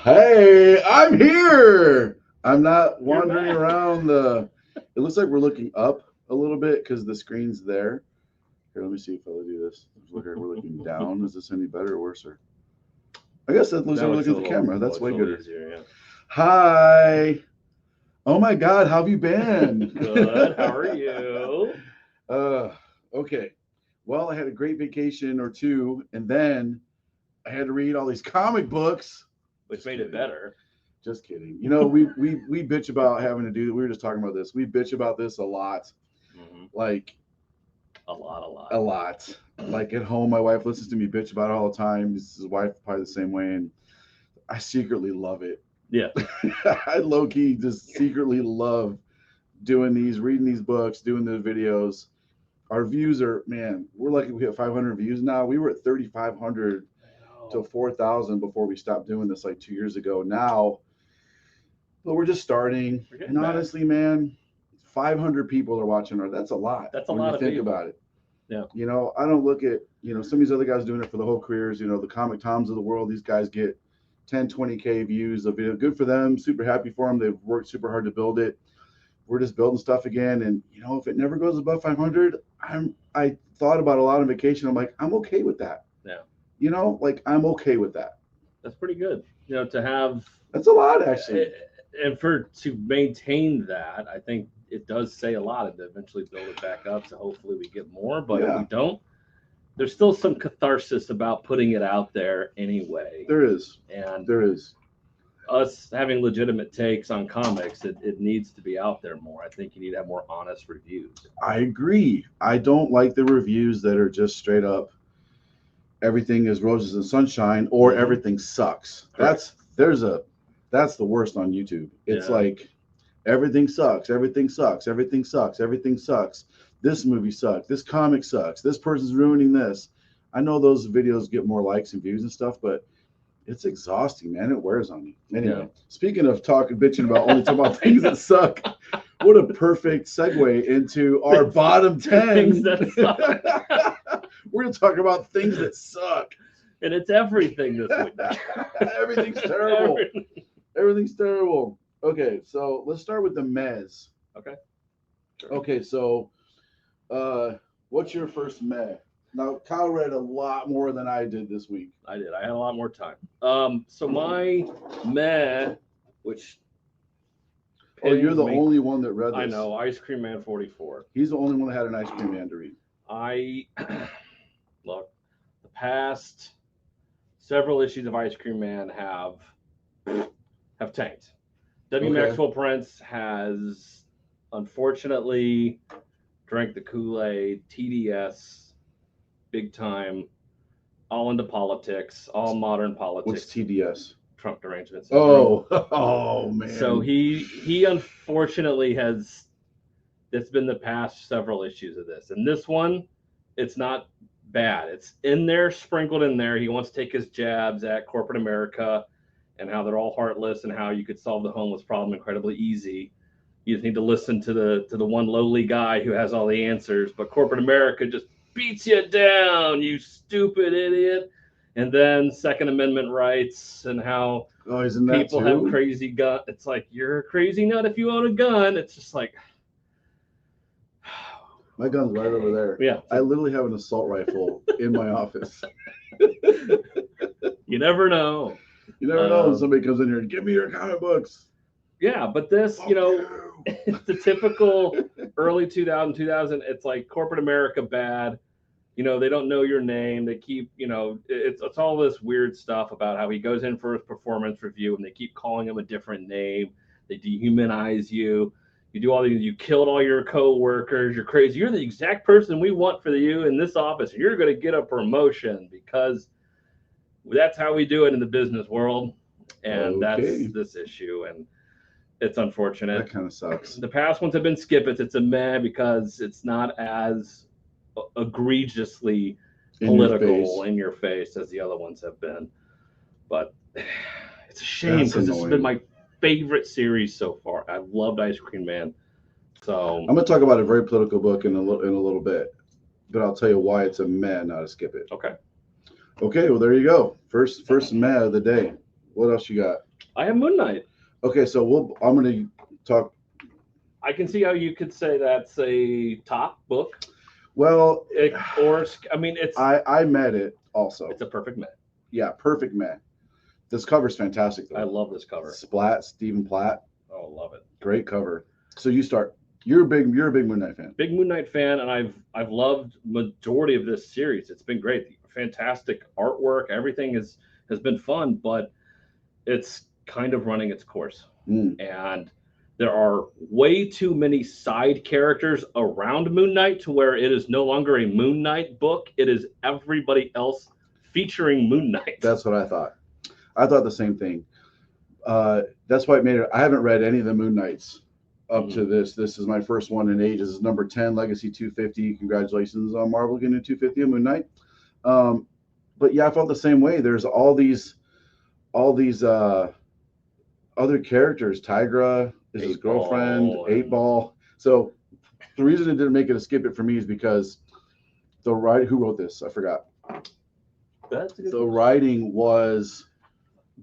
Hey, I'm here. I'm not wandering around the. It looks like we're looking up a little bit because the screen's there. Here, let me see if I'll do this. Look, we're looking down. Is this any better or worse? I guess that looks like we're looking at the camera. That's way good. Easier, Hi. Oh my God, how have you been? Good. How are you? Okay. Well, I had a great vacation or two, and then I had to read all these comic books. Which made it better. Just kidding. You know, we bitch about having to do. We were just talking about this. We bitch about this a lot. Mm-hmm. Like a lot. Like at home, my wife listens to me bitch about it all the time. His wife probably the same way, and I secretly love it. Yeah. I low key just secretly love doing these, reading these books, doing the videos. Our views are, man, we're lucky we have 500 views now. We were at 3,500 to 4,000 before we stopped doing this like 2 years ago. Now, but we're just starting. And honestly, man, 500 people are watching. That's a lot. That's a lot of people. Think about it. Yeah. You know, I don't look at, some of these other guys doing it for the whole careers. The Comic Toms of the world. These guys get 10, 20K views of video. Good for them. Super happy for them. They've worked super hard to build it. We're just building stuff again. And, if it never goes above 500, I thought about a lot on vacation. I'm like, I'm okay with that. Yeah. I'm okay with that. That's pretty good. To have. That's a lot, actually. And to maintain that, I think it does say a lot, and to eventually build it back up. So hopefully we get more. But if we don't, there's still some catharsis about putting it out there anyway. There is. And there is. Us having legitimate takes on comics, it needs to be out there more. I think you need to have more honest reviews. I agree. I don't like the reviews that are just straight up everything is roses and sunshine or everything sucks. Correct. That's the worst on YouTube. It's like everything sucks, everything sucks, everything sucks, everything sucks. This movie sucks, this comic sucks, this person's ruining this. I know those videos get more likes and views and stuff, but it's exhausting, man. It wears on me. Anyway, Speaking of bitching about only talking about things that suck, what a perfect segue into our bottom 10. Things that suck. We're going to talk about things that suck. And it's everything this week. Everything's terrible. Everything's terrible. Okay, so let's start with the mez. Okay. Sure. Okay, so what's your first meh? Now, Kyle read a lot more than I did this week. I did. I had a lot more time. So my meh, which... Oh, you're the only one that read this. I know. Ice Cream Man 44. He's the only one that had an Ice Cream Man to read. Look, the past several issues of Ice Cream Man have tanked. W. Maxwell Prince has unfortunately drank the Kool-Aid, TDS, big time, all into politics, all modern politics. What's TDS? Trump derangement syndrome. Oh man. So he unfortunately has. It's been the past several issues of this, and this one, it's not bad. It's in there, sprinkled in there. He wants to take his jabs at corporate America and how they're all heartless and how you could solve the homeless problem incredibly easy. You just need to listen to the one lowly guy who has all the answers, but corporate America just beats you down, you stupid idiot. And then Second Amendment rights and how people have crazy gun. It's like, you're a crazy nut if you own a gun. It's just like, my gun's right over there. Yeah. I literally have an assault rifle in my office. You never know. You never know when somebody comes in here and give me your comic books. Yeah, but this, it's the typical early 2000. It's like corporate America bad. They don't know your name. They keep, it's all this weird stuff about how he goes in for his performance review and they keep calling him a different name. They dehumanize you. You do all these, you killed all your co-workers. You're crazy. You're the exact person we want for you in this office. You're going to get a promotion because that's how we do it in the business world. And that's this issue. And it's unfortunate. That kind of sucks. The past ones have been skip-its. It's a meh because it's not as egregiously political in your face as the other ones have been. But it's a shame because this has been my favorite series so far. I loved Ice Cream Man. So I'm gonna talk about a very political book in a little bit, but I'll tell you why it's a meh, not a skip it. Okay. Okay, well there you go. First meh of the day. What else you got? I have Moon Knight. Okay, so I'm gonna talk. I can see how you could say that's a top book. Well, I mean, I met it also. It's a perfect match. Yeah, perfect met. This cover's fantastic though. I love this cover. Splat, Stephen Platt. Oh, love it. Great cover. So you start. You're a big Moon Knight fan. Big Moon Knight fan, and I've loved majority of this series. It's been great. Fantastic artwork. Everything has been fun, but it's kind of running its course. And there are way too many side characters around Moon Knight to where it is no longer a Moon Knight book. It is everybody else featuring Moon Knight. That's what I thought. I thought the same thing. That's why it made it. I haven't read any of the Moon Knights up to this. This is my first one in ages. It's number 10, Legacy 250. Congratulations on Marvel getting a 250 on Moon Knight. But yeah, I felt the same way. There's all these other characters. Tigra is his girlfriend. 8-Ball. So the reason it didn't make it a skip it for me is because who wrote this? I forgot. The writing was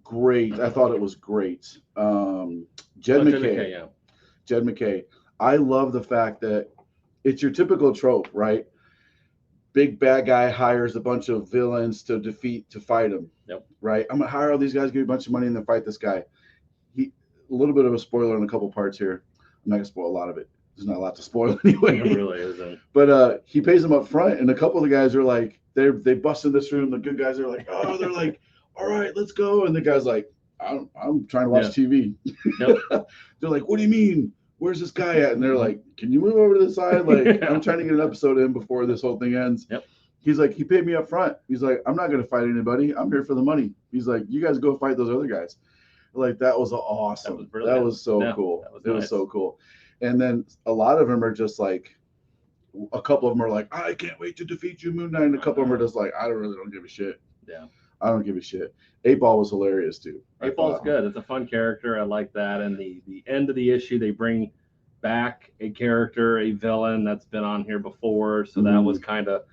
great. I thought it was great. Jed McKay. Yeah. Jed McKay. I love the fact that it's your typical trope, right? Big bad guy hires a bunch of villains to fight him. Yep. Right? I'm gonna hire all these guys, give you a bunch of money, and then fight this guy. A little bit of a spoiler in a couple parts here. I'm not gonna spoil a lot of it. There's not a lot to spoil anyway. It really isn't. But he pays them up front, and a couple of the guys are like, they bust in this room. The good guys are like, oh, they're like, all right, let's go. And the guy's like, I'm trying to watch TV. Yep. They're like, what do you mean? Where's this guy at? And they're like, can you move over to the side? Like, I'm trying to get an episode in before this whole thing ends. Yep. He's like, he paid me up front. He's like, I'm not going to fight anybody. I'm here for the money. He's like, you guys go fight those other guys. Like, that was awesome. That was so cool. It was so cool. And then a lot of them are just like, a couple of them are like, I can't wait to defeat you, Moon Knight. And a couple of them are just like, I don't give a shit. Yeah. I don't give a shit. 8-Ball was hilarious too. 8-Ball's good. It's a fun character. I like that. And the end of the issue, they bring back a character, a villain that's been on here before. So that was kind of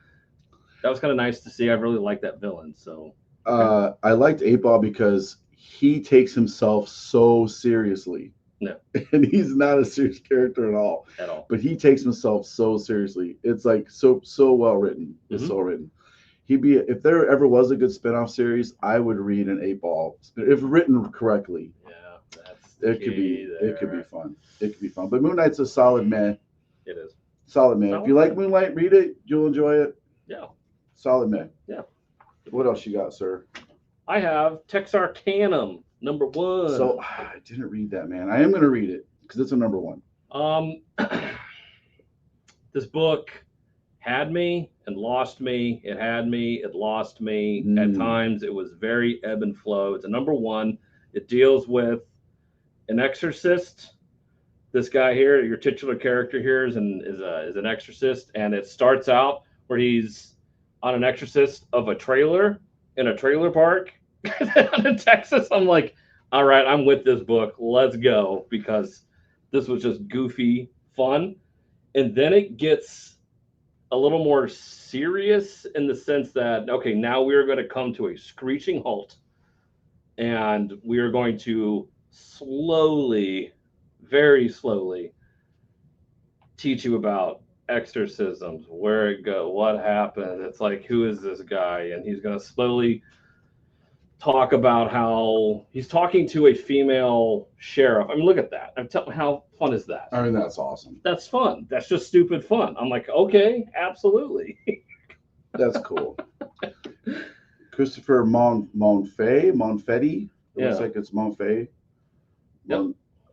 nice to see. I really like that villain. So I liked 8-Ball because he takes himself so seriously. No. And he's not a serious character at all. At all. But he takes himself so seriously. It's like so well written. It's so written. If there ever was a good spinoff series, I would read an 8-Ball if written correctly. Yeah, it could be fun. It could be fun. But Moon Knight's a solid man. It is. Solid man. If you like Moonlight, read it. You'll enjoy it. Yeah. Solid man. Yeah. What else you got, sir? I have Texarcanum, number 1. So I didn't read that, man. I am going to read it because it's a number 1. This book had me and lost me. It had me. It lost me. At times, it was very ebb and flow. It's a number 1. It deals with an exorcist. This guy here, your titular character here, is an exorcist, and it starts out where he's on an exorcist of a trailer in a trailer park in Texas. I'm like, all right, I'm with this book. Let's go, because this was just goofy fun. And then it gets a little more serious in the sense that, okay, now we are going to come to a screeching halt, and we are going to slowly, very slowly, teach you about exorcisms, where it go, what happened. It's like, who is this guy? And he's going to slowly talk about how he's talking to a female sheriff. I mean, look at that. How fun is that? I mean, that's awesome. That's fun. That's just stupid fun. I'm like, okay, absolutely. That's cool. Christopher Monfetti. It looks like it's Monfetti. Yep.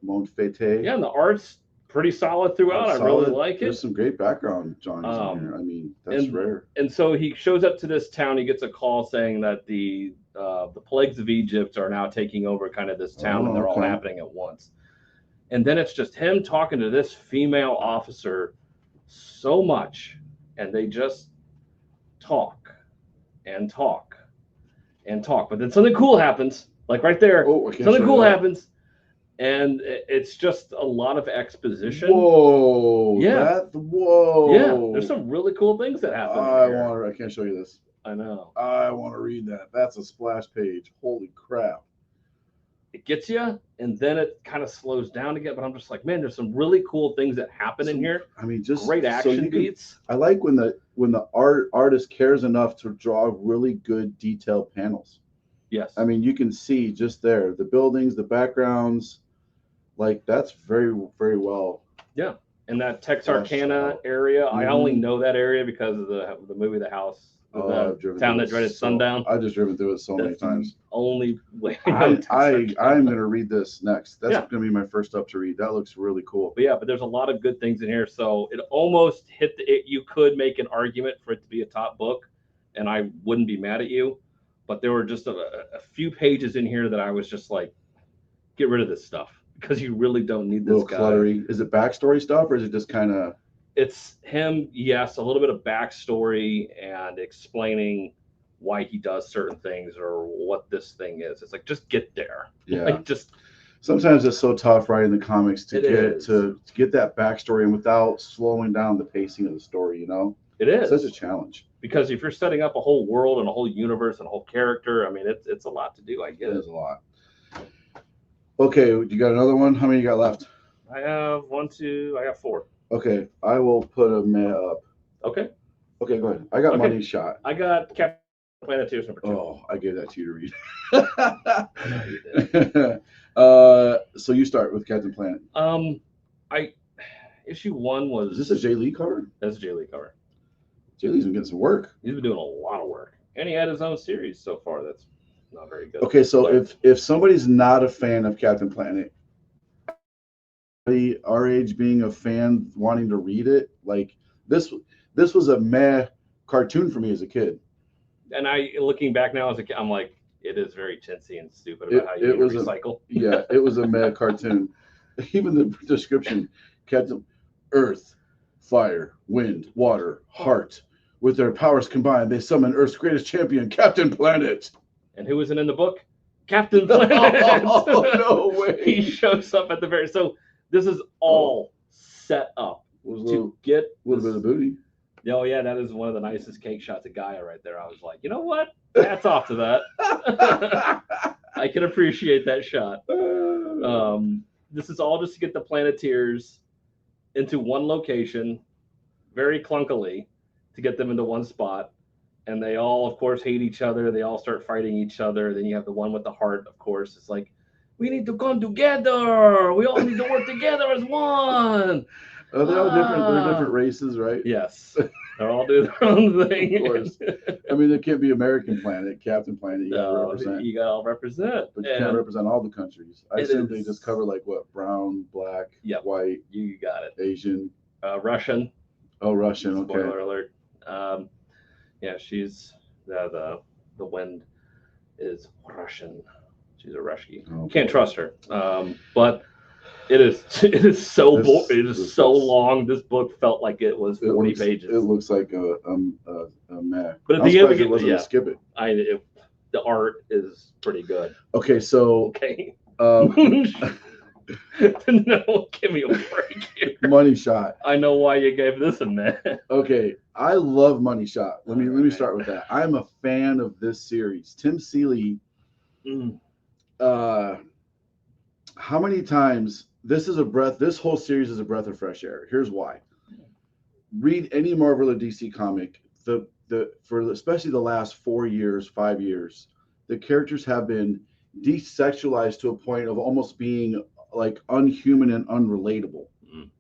Monfetti. Yeah, and the art's pretty solid throughout. I really like it. There's some great background Johnny's in here. I mean, that's rare. And so he shows up to this town. He gets a call saying that the plagues of Egypt are now taking over kind of this town, and they're all happening at once. And then it's just him talking to this female officer so much, and they just talk and talk and talk. But then something cool happens, like right there. Something cool happens. And it's just a lot of exposition. Whoa! Yeah. Whoa! Yeah. There's some really cool things that happen. I can't show you this. I know. I want to read that. That's a splash page. Holy crap! it gets you, and then it kind of slows down again. But I'm just like, man, there's some really cool things that happen in here. I mean, just Great action beats. I like when the artist cares enough to draw really good detailed panels. Yes. I mean, you can see just there the buildings, the backgrounds, like that's very, very well. Yeah. In that Texarcanum area, I only know that area because of the movie The House. I've driven Town through That Dreaded Sundown. I've just driven through it so many times. Only way I'm gonna read this next. That's gonna be my first up to read. That looks really cool. But there's a lot of good things in here. So it almost hit you could make an argument for it to be a top book, and I wouldn't be mad at you. But there were just a few pages in here that I was just like, get rid of this stuff because you really don't need this guy. Cluttery. Is it backstory stuff or is it just kind of? It's him, yes, a little bit of backstory and explaining why he does certain things or what this thing is. It's like, just get there. Yeah. Like, just sometimes it's so tough writing the comics to get that backstory and without slowing down the pacing of the story, you know? It is. It's such a challenge. Because if you're setting up a whole world and a whole universe and a whole character, I mean, it's a lot to do, I guess. It is a lot. Okay, you got another one? How many you got left? I have 4. Okay, I will put a meh up. Okay, go ahead. I got Money Shot. I got Captain Planeteers number 2. Oh, I gave that to you to read. So you start with Captain Planet. Issue 1 was. Is this a Jay Lee cover? That's a Jay Lee cover. Jay Lee's been getting some work. He's been doing a lot of work, and he had his own series so far. That's not very good. Okay, so if somebody's not a fan of Captain Planet, our age being a fan, wanting to read it, like this was a meh cartoon for me as a kid. And looking back now as a kid, I'm like, it is very chintzy and stupid about how you recycle. Yeah, it was a meh cartoon. Even the description, Captain Earth, Fire, Wind, Water, Heart. With their powers combined, they summon Earth's greatest champion, Captain Planet. And who was in the book? Captain Planet. Oh, no way. He shows up at the very. So this is all set up to get a little bit of booty. Oh yeah, that is one of the nicest cake shots of Gaia right there. I was like, you know what? Hats off to that. I can appreciate that shot. This is all just to get the Planeteers into one location, very clunkily, to get them into one spot. And they all, of course, hate each other. They all start fighting each other. Then you have the one with the heart, of course. It's like, we need to come together. We all need to work together as one. Oh, they're all different. They're different races, right? Yes. They're all doing their own thing. Of course. I mean, it can't be American Planet, Captain Planet. You gotta represent. You gotta represent. But you can't represent all the countries. I assume they just cover like what? Brown, black, white. You got it. Asian. Russian. Oh, Russian. Okay. Spoiler alert. Yeah, she's the Wind is Russian. She's a Russian. Oh, can't trust her. But it is so long. This book felt like it was 40 pages. It looks like a meh. But at the end, it wasn't skip it. The art is pretty good. Okay, so okay. No, give me a break here. Money Shot. I know why you gave this a meh. Okay, I love Money Shot. Let me start with that. I'm a fan of this series. Tim Seeley. How many times this whole series is a breath of fresh air. Here's why. Read any Marvel or DC comic. For especially the last 4 years, 5 years, the characters have been desexualized to a point of almost being like unhuman and unrelatable,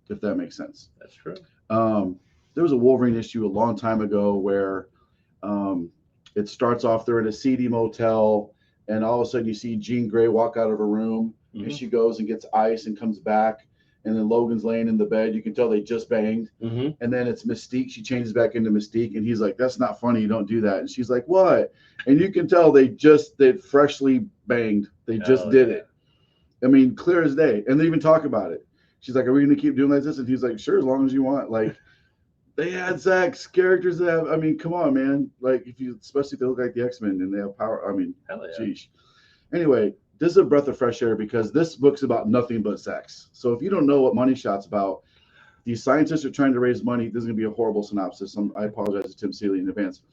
if that makes sense. That's true. There was a Wolverine issue a long time ago where it starts off, they're in a seedy motel, and all of a sudden you see Jean Grey walk out of her room, and she goes and gets ice and comes back, and then Logan's laying in the bed. You can tell they just banged. And then it's Mystique. She changes back into Mystique, and he's like, that's not funny. You don't do that. And she's like, what? And you can tell they freshly banged. They just did it. I mean, clear as day. And they even talk about it. She's like, are we going to keep doing like this? And he's like, sure, as long as you want. Like, they had sex, characters that have, I mean, come on, man. Like, especially if they look like the X-Men and they have power. I mean, geez. Anyway, this is a breath of fresh air because this book's about nothing but sex. So if you don't know what Money Shot's about, these scientists are trying to raise money. This is going to be a horrible synopsis. I apologize to Tim Seeley in advance.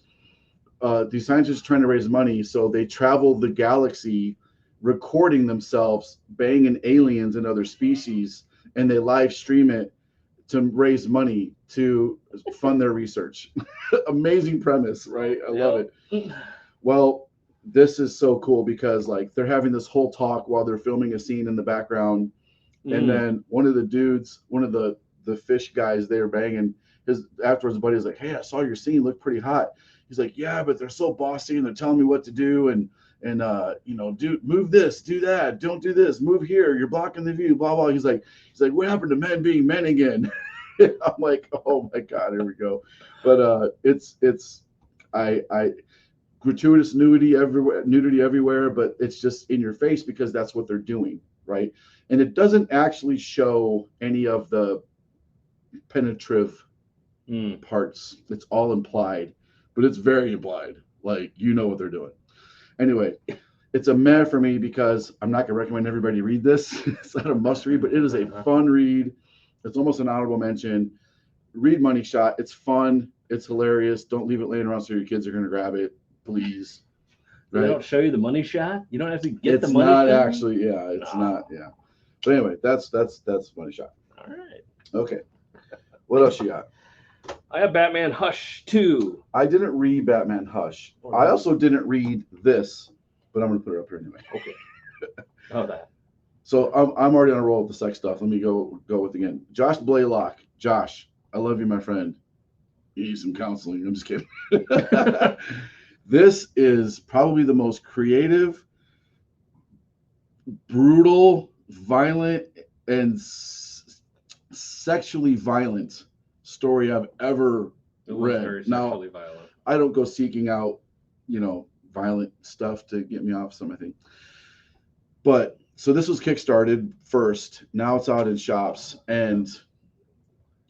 These scientists are trying to raise money, so they travel the galaxy recording themselves banging aliens and other species, and they live stream it to raise money to fund their research. Amazing premise, right? I love it. Well, this is so cool because like they're having this whole talk while they're filming a scene in the background, and then one of the dudes, one of the fish guys they're banging, his afterwards the buddy's like, hey, I saw your scene, looked pretty hot. He's like, yeah, but they're so bossy and they're telling me what to do, and you know, do move this, do that, don't do this, move here, you're blocking the view, blah blah. He's like, what happened to men being men again? I'm like, oh my god, here we go. But it's I gratuitous nudity everywhere, but it's just in your face because that's what they're doing, right? And it doesn't actually show any of the penetrative parts. It's all implied, but it's very implied. Like, you know what they're doing. Anyway, it's a meh for me because I'm not gonna recommend everybody read this. It's not a must read, but it is a fun read. It's almost an honorable mention. Read Money Shot. It's fun. It's hilarious. Don't leave it laying around so your kids are gonna grab it, please. Right? They don't show you the money shot. You don't have to get the money. It's not actually. Yeah, it's not. Yeah. But anyway, that's Money Shot. All right. Okay. What else you got? I have Batman Hush 2. I didn't read Batman Hush. I also didn't read this, but I'm going to put it up here anyway. Okay. Oh, that. So I'm already on a roll with the sex stuff. Let me go with again. Josh Blaylock. Josh, I love you, my friend. You need some counseling. I'm just kidding. This is probably the most creative, brutal, violent, and sexually violent story I've ever read. Very sexually violent. I don't go seeking out, you know, violent stuff to get me off something. But so this was kickstarted first. Now it's out in shops, and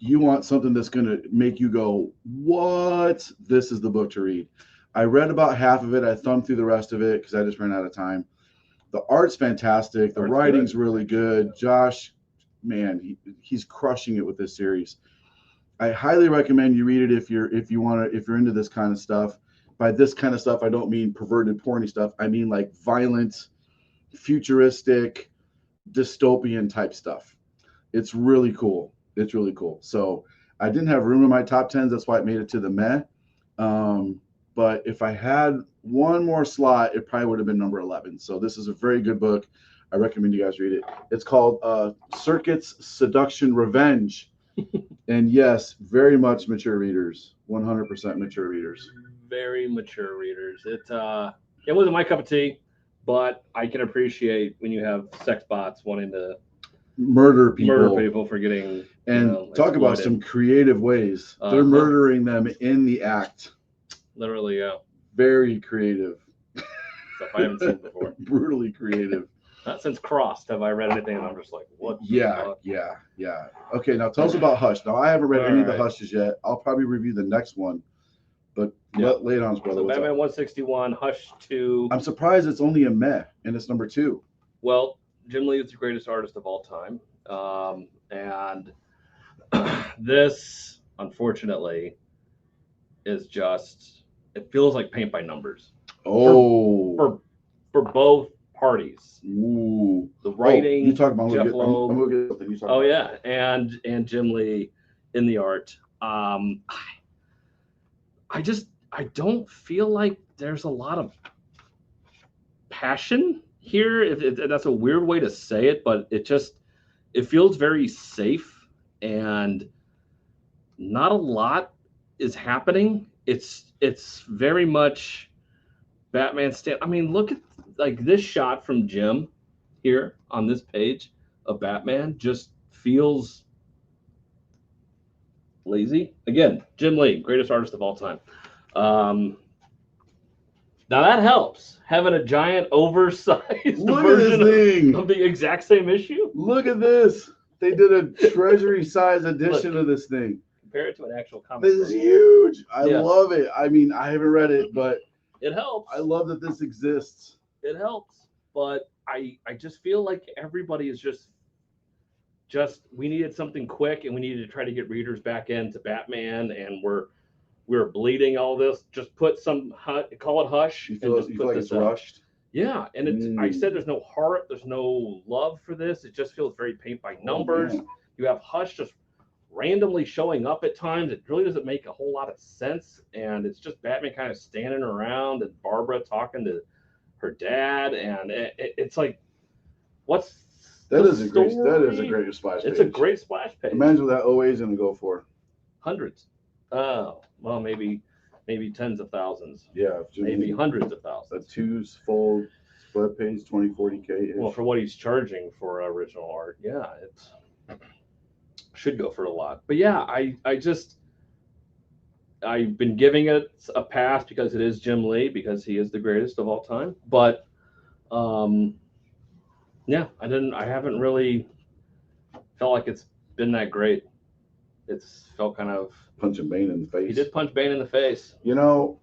you want something that's going to make you go, what? This is the book to read. I read about half of it. I thumbed through the rest of it because I just ran out of time. The art's fantastic. The writing's really good. Josh, man, he's crushing it with this series. I highly recommend you read it if you're into this kind of stuff. By this kind of stuff, I don't mean perverted, porny stuff. I mean like violent, futuristic, dystopian type stuff. It's really cool. It's really cool. So I didn't have room in my top 10s. That's why it made it to the meh. But if I had one more slot, it probably would have been number 11. So this is a very good book. I recommend you guys read it. It's called Circuit's Seduction Revenge. And yes, very much mature readers, 100% mature readers. Very mature readers. It wasn't my cup of tea, but I can appreciate when you have sex bots wanting to murder people for getting, and talk about some creative ways. They're murdering them in the act. Literally, yeah. Very creative. Stuff I haven't seen before. Brutally creative. Not since Crossed have I read anything, and I'm just like, what? Yeah. Okay, now tell us about Hush. Now I haven't read any of the Hushes yet. I'll probably review the next one, but lay it on us, brother. So Batman 161, Hush 2. I'm surprised it's only a meh, and it's number 2. Well, Jim Lee is the greatest artist of all time, and this, unfortunately, is just. It feels like paint by numbers. Oh, for both parties. Ooh. The writing. You talk about Jeff Loeb. I'm gonna get something. You talk about yeah, and Jim Lee in the art. I don't feel like there's a lot of passion here. If that's a weird way to say it, but it feels very safe, and not a lot is happening. It's very much Batman stand. I mean, look at like this shot from Jim here on this page of Batman just feels lazy. Again, Jim Lee, greatest artist of all time. Now that helps. Having a giant oversized version of the exact same issue. Look at this. They did a treasury size edition of this thing. Compare it to an actual comic. This is huge. I love it. I mean, I haven't read it, but it helps. I love that this exists. It helps, but I just feel like everybody is just we needed something quick, and we needed to try to get readers back into Batman, and we're bleeding all this. Just put some call it Hush. You feel like it's rushed? Yeah, and it's I said there's no heart, there's no love for this. It just feels very paint by numbers. man. You have Hush just randomly showing up at times. It really doesn't make a whole lot of sense, and it's just Batman kind of standing around and Barbara talking to her dad, and it's like, what's That the is a great. That is a story? great splash page. It's a great splash page. Imagine what that OA is going to go for. Hundreds. Oh, well, maybe tens of thousands. Yeah, Maybe hundreds of thousands. A 2's full split page, 2040K. Well, for what he's charging for original art, yeah, it's should go for a lot. But yeah, I've been giving it a pass because it is Jim Lee, because he is the greatest of all time. But yeah, I haven't really felt like it's been that great. It's felt kind of punching Bane in the face. He did punch Bane in the face. You know,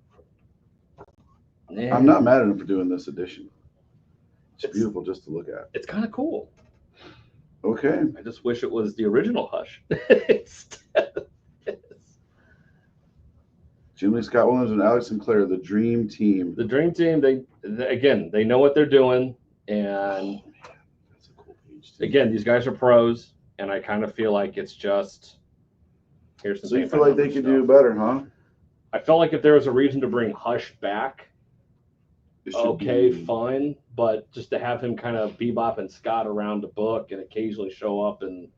I'm not mad at him for doing this edition. It's beautiful just to look at. It's kind of cool. Okay. I just wish it was the original Hush. Jim Lee, Scott Williams, and Alex Sinclair, the Dream Team. The Dream Team. They know what they're doing, and that's a cool page too. Again, these guys are pros, and I kind of feel like it's just here's some. So you feel like they could do better, huh? I felt like if there was a reason to bring Hush back, okay, fine, but just to have him kind of bebop and Scott around the book and occasionally show up and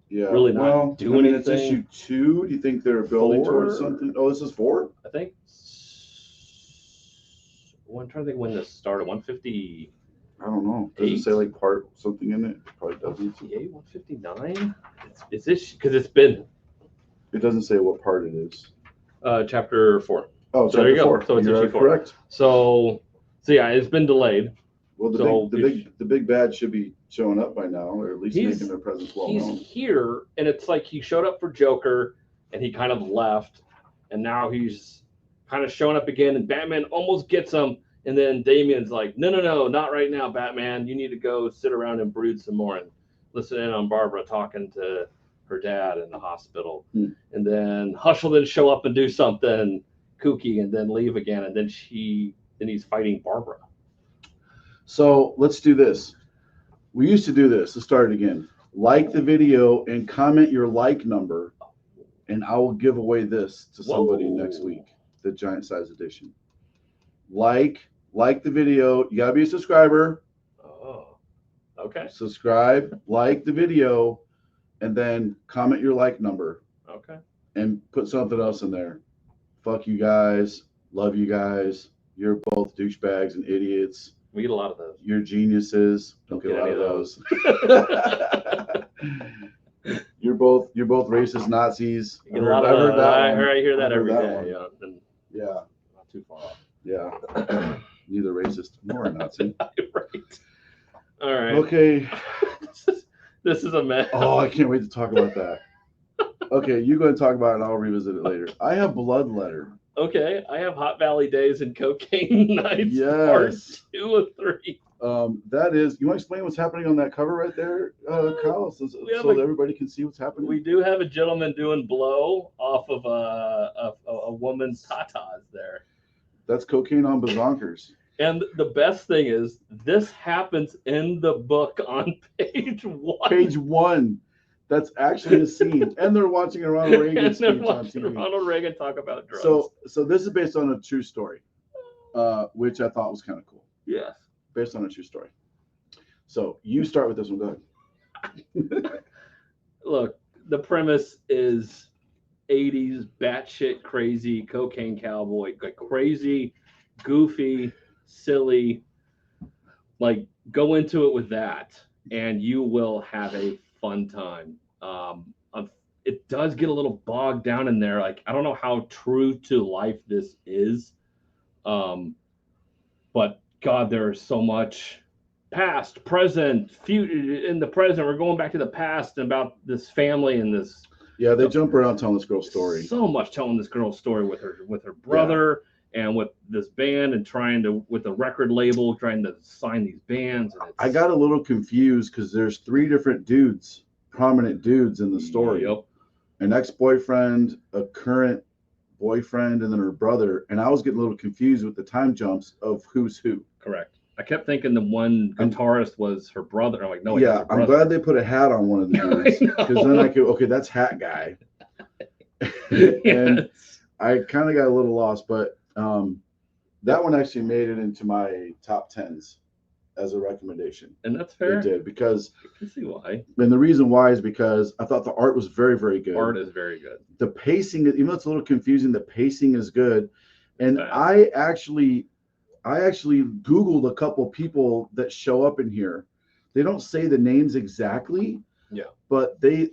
really not do anything. It's issue 2. Do you think they're building towards something? Oh, this is 4? I think. Well, I'm trying to think when this started. 150. I don't know. Does it say like part something in it? It probably doesn't. 158, 159. It's this because it's been. It doesn't say what part it is. Chapter 4. Oh, so there you 4. Go. So it's issue 4. Correct. So yeah, it's been delayed. Well, the big bad should be showing up by now, or at least making their presence well known. He's here, and it's like he showed up for Joker, and he kind of left, and now he's kind of showing up again, and Batman almost gets him, and then Damian's like, no, not right now, Batman. You need to go sit around and brood some more and listen in on Barbara talking to her dad in the hospital. And then Hush will then show up and do something kooky and then leave again, and then he's fighting Barbara. So let's do this. We used to do this. Let's start it again. Like the video and comment your like number, and I will give away this to somebody next week, the giant size edition. Like the video. You gotta be a subscriber. Oh, okay. Subscribe, like the video, and then comment your like number. Okay. And put something else in there. Fuck you guys. Love you guys. You're both douchebags and idiots. We get a lot of those. You're geniuses. Don't get a lot of those. You're both racist Nazis. You get a lot of that. I hear that every day. Yeah. Not too far off. Yeah. Neither racist nor a Nazi. Right. All right. Okay. This is a mess. Oh, I can't wait to talk about that. Okay, you go and talk about it and I'll revisit it later. I have Bloodletter. Okay, I have Hot Valley Days and Cocaine Nights part 2 of 3. That is, you want to explain what's happening on that cover right there, Kyle, so that everybody can see what's happening? We do have a gentleman doing blow off of a woman's tatas there. That's cocaine on bazonkers. And the best thing is, this happens in the book on page 1. Page 1. That's actually a scene. And they're watching a Ronald Reagan speech on TV. Ronald Reagan talk about drugs. So this is based on a true story, which I thought was kind of cool. Yes. Based on a true story. So you start with this one, go ahead. Look, the premise is 80s batshit crazy cocaine cowboy, like crazy, goofy, silly. Like, go into it with that, and you will have a fun time. It does get a little bogged down in there. Like, I don't know how true to life this is, but God, there's so much past, present, future. In the present, we're going back to the past and about this family and this. Yeah, they jump around telling this girl's story. So much telling this girl's story with her brother and with this band and trying to, with the record label, trying to sign these bands. And I got a little confused because there's 3 different dudes, prominent dudes in the story. Yep. An ex-boyfriend, a current boyfriend, and then her brother. And I was getting a little confused with the time jumps of who's who. Correct. I kept thinking the one guitarist was her brother. I'm like, no, yeah, I'm glad they put a hat on one of the dudes because then I could, okay, that's Hat Guy. And I kind of got a little lost, but that one actually made it into my top 10s as a recommendation. And that's fair. It did, because I can see why. And the reason why is because I thought the art was very, very good. Art is very good. The pacing, even though it's a little confusing, the pacing is good. And I actually Googled a couple people that show up in here. They don't say the names exactly. Yeah. But they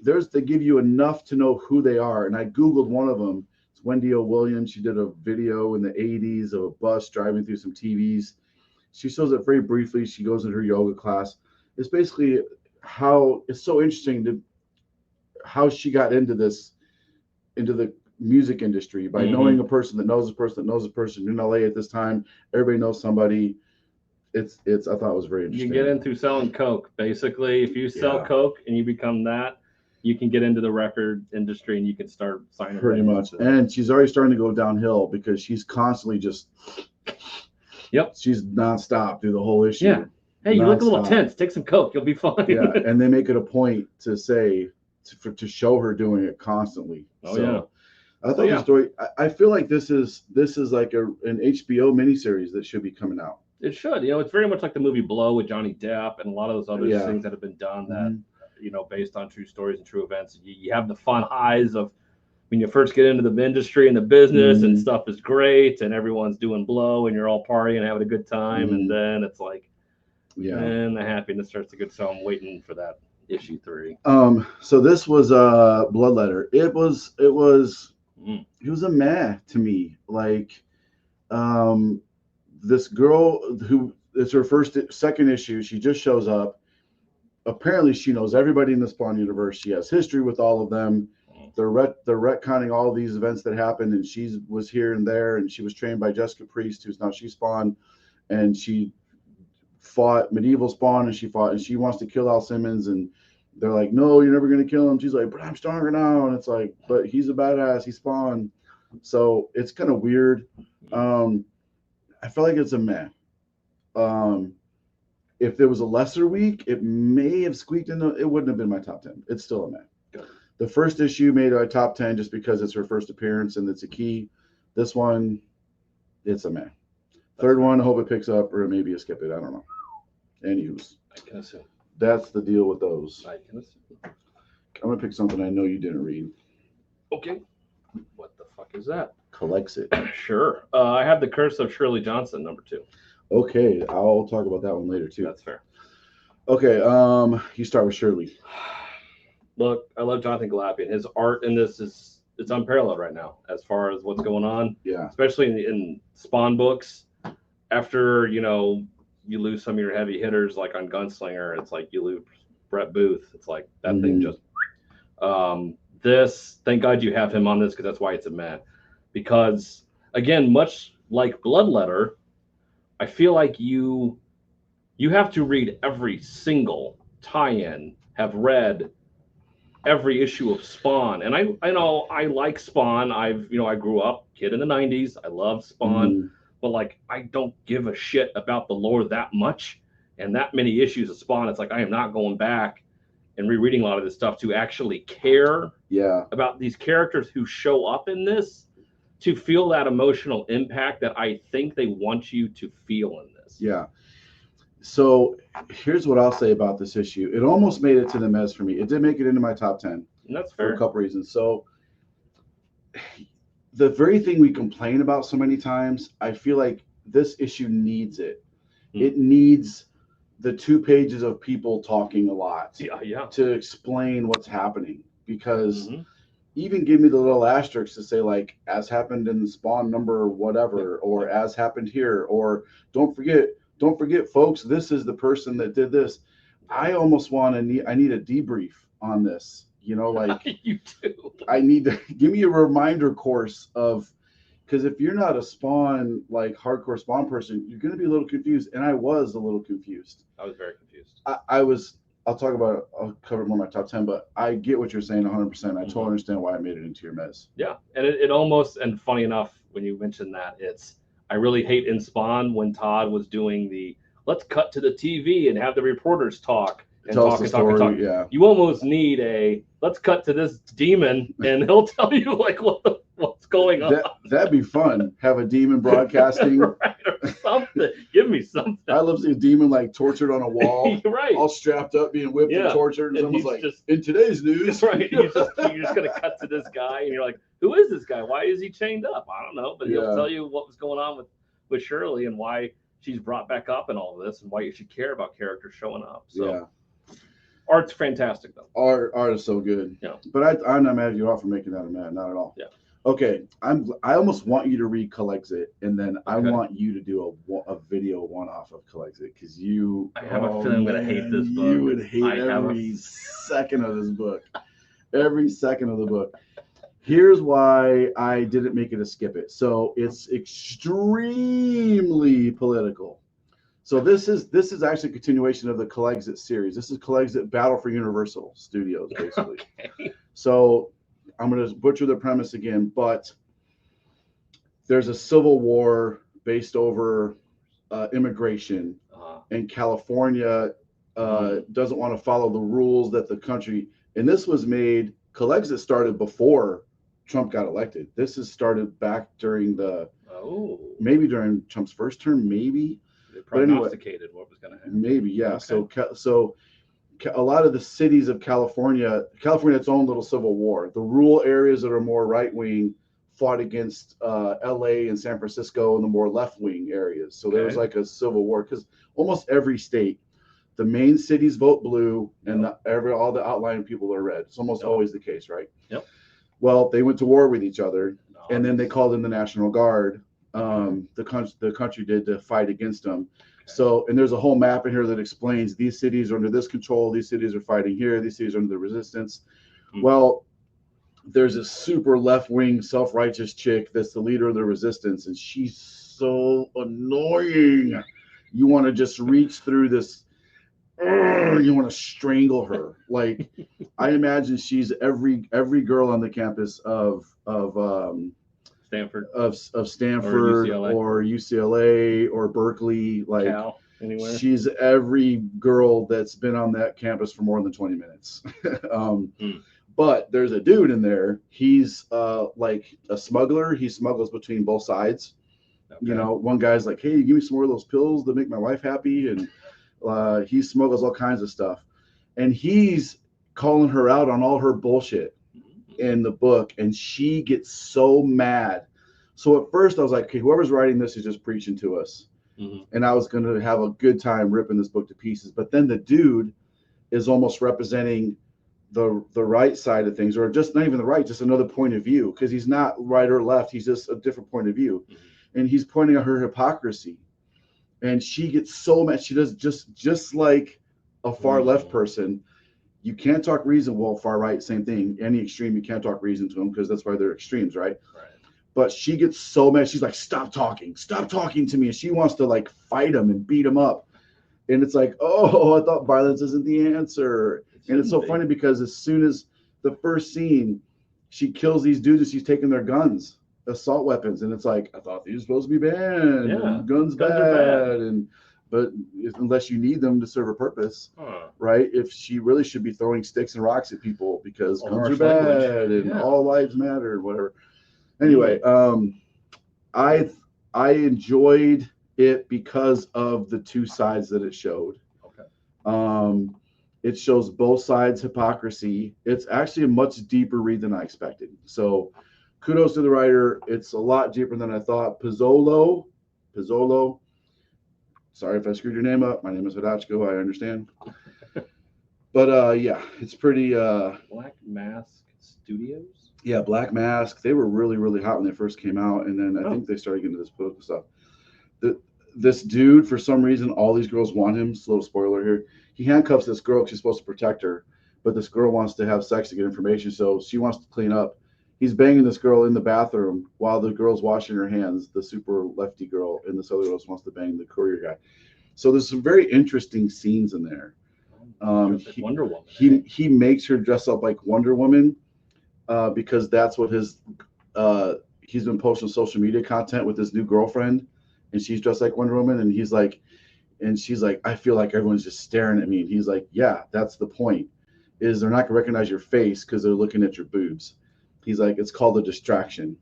give you enough to know who they are. And I Googled one of them. It's Wendy O. Williams. She did a video in the 80s of a bus driving through some TVs. She shows it very briefly. She goes into her yoga class. It's basically how it's so interesting how she got into the music industry by knowing a person that knows a person that knows a person in LA at this time. Everybody knows somebody. I thought it was very interesting. You get into selling coke. Basically, if you sell coke and you become that, you can get into the record industry and you can start signing. Pretty much. And she's already starting to go downhill because she's constantly just. Yep. She's nonstop through the whole issue. Yeah. Hey, you look a little tense. Take some coke. You'll be fine. Yeah, and they make it a point to say to show her doing it constantly. Oh, yeah. I thought the story. I feel like this is like an HBO miniseries that should be coming out. It should. It's very much like the movie Blow with Johnny Depp and a lot of those other things that have been done that based on true stories and true events. You have the fun highs of when you first get into the industry and the business and stuff is great and everyone's doing blow and you're all partying and having a good time, and then it's like, and the happiness starts to get. So I'm waiting for that issue 3. So this was a bloodletter. It was a meh to me. Like, this girl who it's her second issue. She just shows up. Apparently, she knows everybody in the Spawn universe. She has history with all of them. They're retconning all of these events that happened, and she was here and there, and she was trained by Jessica Priest, who's now she Spawn, and she fought medieval Spawn, and she wants to kill Al Simmons, and they're like, no, you're never going to kill him. She's like, but I'm stronger now. And it's like, but he's a badass. He's Spawn. So it's kind of weird. I feel like it's a meh. If there was a lesser week, it may have squeaked in. It wouldn't have been my top 10. It's still a meh. Good. The first issue made my top 10 just because it's her first appearance and it's a key. This one, it's a meh. Third one, I hope it picks up, or maybe a skip it. I don't know. Anyways, I can assume. That's the deal with those. I can assume. I'm gonna pick something I know you didn't read. Okay. What the fuck is that? Calexit. Sure. I have The Curse of Shirley Johnson, number 2. Okay, I'll talk about that one later too. That's fair. Okay, you start with Shirley. Look, I love Jonathan Galapian. His art in this it's unparalleled right now as far as what's going on. Yeah. Especially in Spawn books. After, you lose some of your heavy hitters like on Gunslinger, it's like you lose Brett Booth. It's like that thing just this, thank God you have him on this, because that's why it's a meh. Because again, much like Bloodletter, I feel like you have to read every single tie-in, have read every issue of Spawn. And I know I like Spawn. I grew up kid in the 90s. I love Spawn. But like, I don't give a shit about the lore that much, and that many issues of Spawn. It's like I am not going back and rereading a lot of this stuff to actually care about these characters who show up in this, to feel that emotional impact that I think they want you to feel in this. Yeah. So here's what I'll say about this issue. It almost made it to the mess for me. It did make it into my top 10. And that's fair. For a couple reasons. So the very thing we complain about so many times, I feel like this issue needs it. It needs the 2 pages of people talking a lot to explain what's happening, because even give me the little asterisks to say, like, as happened in Spawn number whatever, or as happened here, or don't forget folks, this is the person that did this. I almost I need a debrief on this. Like you do. I need to give me a reminder course of, because if you're not a Spawn, like hardcore Spawn person, you're going to be a little confused. And I was a little confused. I was very confused. I'll talk about it. I'll cover more of my top 10, but I get what you're saying 100%. I totally understand why I made it into your mez. Yeah. And it almost, and funny enough, when you mentioned that, I really hate in Spawn when Todd was doing the let's cut to the TV and have the reporters talk and Tell us talk the and talk and story. talk. Yeah. You almost need a let's cut to this demon and he'll tell you like what's going on. That'd be fun. Have a demon broadcasting. Right, or something. Give me something. I love seeing a demon like tortured on a wall, right, all strapped up, being whipped and tortured. And someone's like, just, in today's news. Right. You're just gonna cut to this guy and you're like, who is this guy? Why is he chained up? I don't know, but he'll tell you what was going on with Shirley and why she's brought back up and all of this and why you should care about characters showing up. So art's fantastic though. Art is so good. Yeah. But I'm not mad at you all for making that a man, not at all. Yeah. Okay, I almost want you to read Calexit, and then I want you to do a video one-off of Calexit because you. I have a feeling I'm gonna hate this book. You would hate every second of this book. Every second of the book. Here's why I didn't make it a skip it. So it's extremely political. So this is actually a continuation of the Calexit series. This is Calexit Battle for Universal Studios, basically. Okay. So I'm going to butcher the premise again, but there's a civil war based over immigration, and California doesn't want to follow the rules that the country. And this was made. Calexit started before Trump got elected. This is started back during maybe during Trump's first term, maybe. They prognosticated what was going to happen. Maybe, yeah. Okay. So a lot of the cities of California had its own little civil war. The rural areas that are more right wing fought against LA and San Francisco and the more left wing areas. So there was like a civil war because almost every state, the main cities vote blue and all the outlying people are red. It's almost always the case, right? Yep. Well, they went to war with each other, and then they called in the National Guard. The country did to fight against them. So, and there's a whole map in here that explains these cities are under this control, these cities are fighting here, these cities are under the resistance. Well, there's a super left-wing, self-righteous chick that's the leader of the resistance, and she's so annoying. You want to just reach through this. You want to strangle her. Like, I imagine she's every girl on the campus of Stanford or UCLA or Berkeley, like Cal, anywhere. She's every girl that's been on that campus for more than 20 minutes. But there's a dude in there. He's like a smuggler. He smuggles between both sides. You know, one guy's like, hey, give me some more of those pills that make my wife happy, and he smuggles all kinds of stuff, and he's calling her out on all her bullshit in the book, and she gets so mad. So at first I was like, okay, whoever's writing this is just preaching to us, and I was going to have a good time ripping this book to pieces. But then the dude is almost representing the right side of things, or just not even the right, just another point of view, because he's not right or left, he's just a different point of view. And he's pointing out her hypocrisy, and she gets so mad. She does just like a far left person. You can't talk reason. Well, far right, same thing. Any extreme, you can't talk reason to them because that's why they're extremes, right? But she gets so mad. She's like, stop talking to me. And she wants to like fight him and beat him up. And it's like, oh, I thought violence isn't the answer. And it's so funny because as soon as the first scene, she kills these dudes and she's taking their guns, assault weapons. And it's like, I thought these were supposed to be banned. Yeah, guns bad. But unless you need them to serve a purpose, right? If she really should be throwing sticks and rocks at people because guns are bad and all lives matter, whatever. Anyway, I enjoyed it because of the two sides that it showed. It shows both sides' hypocrisy. It's actually a much deeper read than I expected. So kudos to the writer. It's a lot deeper than I thought. Pizzolo. Sorry if I screwed your name up. My name is Hodachko. I understand. But yeah, it's pretty. Black Mask Studios? Yeah, Black Mask. They were really, really hot when they first came out. And then I think they started getting into this political stuff. This dude, for some reason, all these girls want him. Slow spoiler here. He handcuffs this girl because she's supposed to protect her. But this girl wants to have sex to get information. So she wants to clean up. He's banging this girl in the bathroom while the girl's washing her hands, the super lefty girl, and this other girl wants to bang the courier guy. So there's some very interesting scenes in there. Wonder Woman. He makes her dress up like Wonder Woman because that's what he's been posting social media content with his new girlfriend, and she's dressed like Wonder Woman, and he's like, And she's like, I feel like everyone's just staring at me. And he's like, yeah, that's the point, is they're not going to recognize your face because they're looking at your boobs. He's like, it's called a distraction.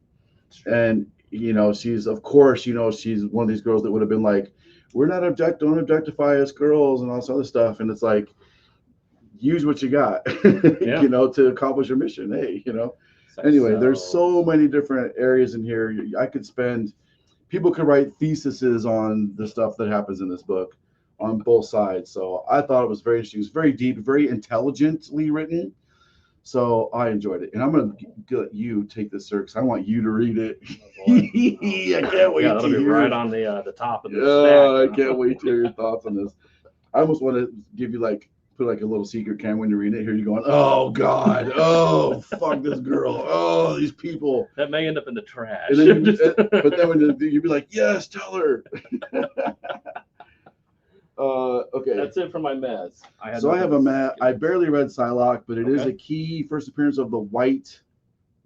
And, she's, of course, she's one of these girls that would have been like, we're not don't objectify us girls and all this other stuff. And it's like, use what you got, to accomplish your mission. Hey, Anyway, there's so many different areas in here. People could write theses on the stuff that happens in this book on both sides. So I thought it was very interesting. It was very deep, very intelligently written. So I enjoyed it. And I'm going to let you take this, sir, because I want you to read it. I can't wait. Yeah, that'll be right on the top of the stack. I can't wait to hear your thoughts on this. I almost want to give you put a little secret cam when you read it. Here you're going, oh God, oh fuck this girl, oh these people. That may end up in the trash. And then, but then when you'd be like, yes, tell her. Okay. That's it for my mez. I have a mez. I barely read Psylocke, but it is a key first appearance of the White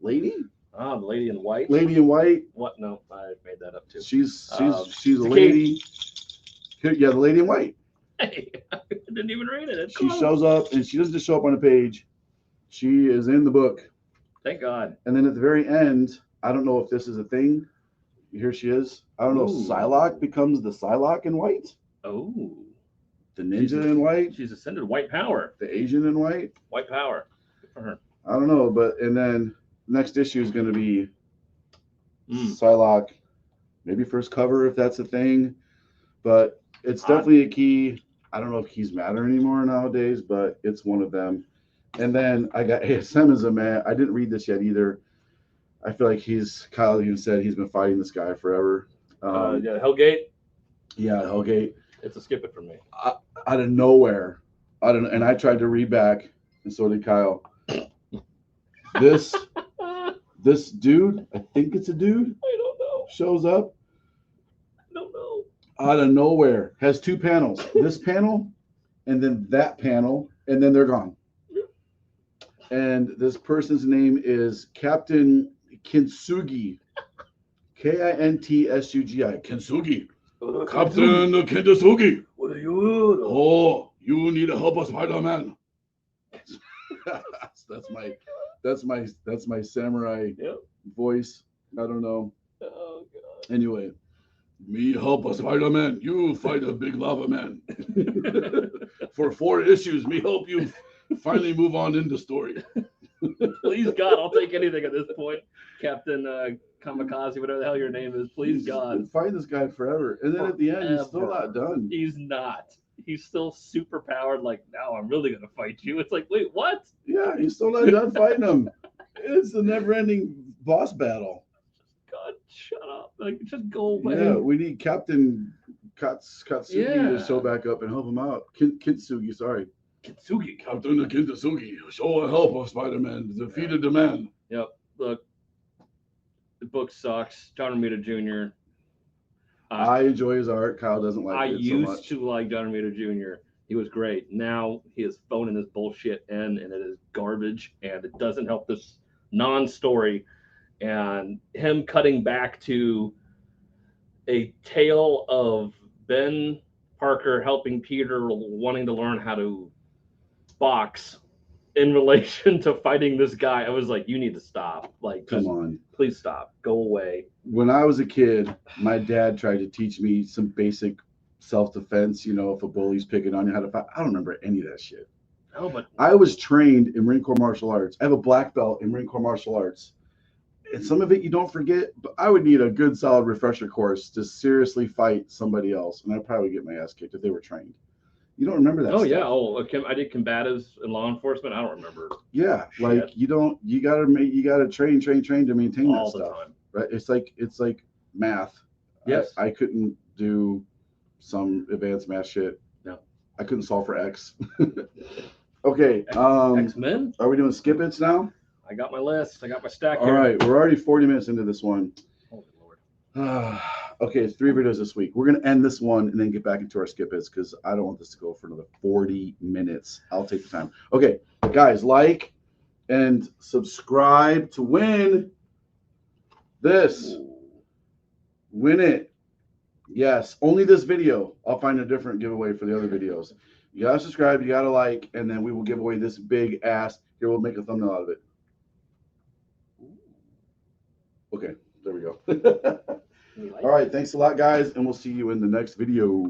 Lady. Ah, the Lady in White. Lady in White. What? No, I made that up too. She's a lady. Yeah, the Lady in White. Hey, I didn't even read it. She shows up, and she doesn't just show up on a page. She is in the book. Thank God. And then at the very end, I don't know if this is a thing. Here she is. I don't know if Psylocke becomes the Psylocke in White. Oh. The ninja in White. She's ascended white power. The Asian in White. White power. Good for her. I don't know, and then next issue is going to be Psylocke. Maybe first cover if that's a thing. But it's definitely a key. I don't know if keys matter anymore nowadays, but it's one of them. And then I got ASM as a man. I didn't read this yet either. I feel like Kyle even said he's been fighting this guy forever. Hellgate. Yeah, Hellgate. It's a skip it for me. Out of nowhere. And I tried to read back, and so did Kyle. This dude, I think it's a dude. I don't know. Shows up. I don't know. Out of nowhere. Has two panels. This panel, and then that panel, and then they're gone. And this person's name is Captain Kintsugi. Kintsugi. Kintsugi. Captain Kintsugi. What are you? Oh, you need to help us, Spider-Man. That's my samurai voice. I don't know. Oh God. Anyway, me help us, Spider-Man. You fight a big lava man. For 4 issues, me help you finally move on in the story. Please God, I'll take anything at this point. Captain Kamikaze, whatever the hell your name is. Please God. Fight this guy forever. And then at the end, he's still not done. He's not. He's still super powered. Like, now I'm really going to fight you. It's like, wait, what? Yeah, he's still not done fighting him. It's a never-ending boss battle. God, shut up. Like, just go away. Yeah, we need Captain Katsugi to show back up and help him out. Kintsugi, sorry. Kintsugi. Captain Kintsugi. Show a help of Spider-Man. Defeated the man. Yep. Look, the book sucks. John Romita Jr. I enjoy his art. Kyle doesn't like it so much. I used to like John Romita Jr. He was great. Now he is phoning this bullshit in, and it is garbage, and it doesn't help this non-story. And him cutting back to a tale of Ben Parker helping Peter wanting to learn how to box in relation to fighting this guy. I was like, you need to stop. Like, come on. Please stop. Go away. When I was a kid, my dad tried to teach me some basic self-defense, if a bully's picking on you, how to fight. I don't remember any of that shit. No, but I was trained in Marine Corps martial arts. I have a black belt in Marine Corps martial arts. And some of it you don't forget, but I would need a good solid refresher course to seriously fight somebody else. And I'd probably get my ass kicked if they were trained. You don't remember that stuff. Yeah. Oh, I did combatives in law enforcement. I don't remember. Yeah. Shit. Like you gotta train to maintain all that stuff. Time. Right. It's like math. Yes. I couldn't do some advanced math shit. No. I couldn't solve for X. Okay. X-Men? Are we doing skip its now? I got my list. I got my stack All here. right. We're already 40 minutes into this one. Holy Lord. Okay, it's 3 videos this week. We're going to end this one and then get back into our skip its because I don't want this to go for another 40 minutes. I'll take the time. Okay, guys, like and subscribe to win this. Win it. Yes, only this video. I'll find a different giveaway for the other videos. You gotta subscribe, you gotta like, and then we will give away this big ass. Here, we'll make a thumbnail out of it. Okay, there we go. All right, thanks a lot, guys, and we'll see you in the next video.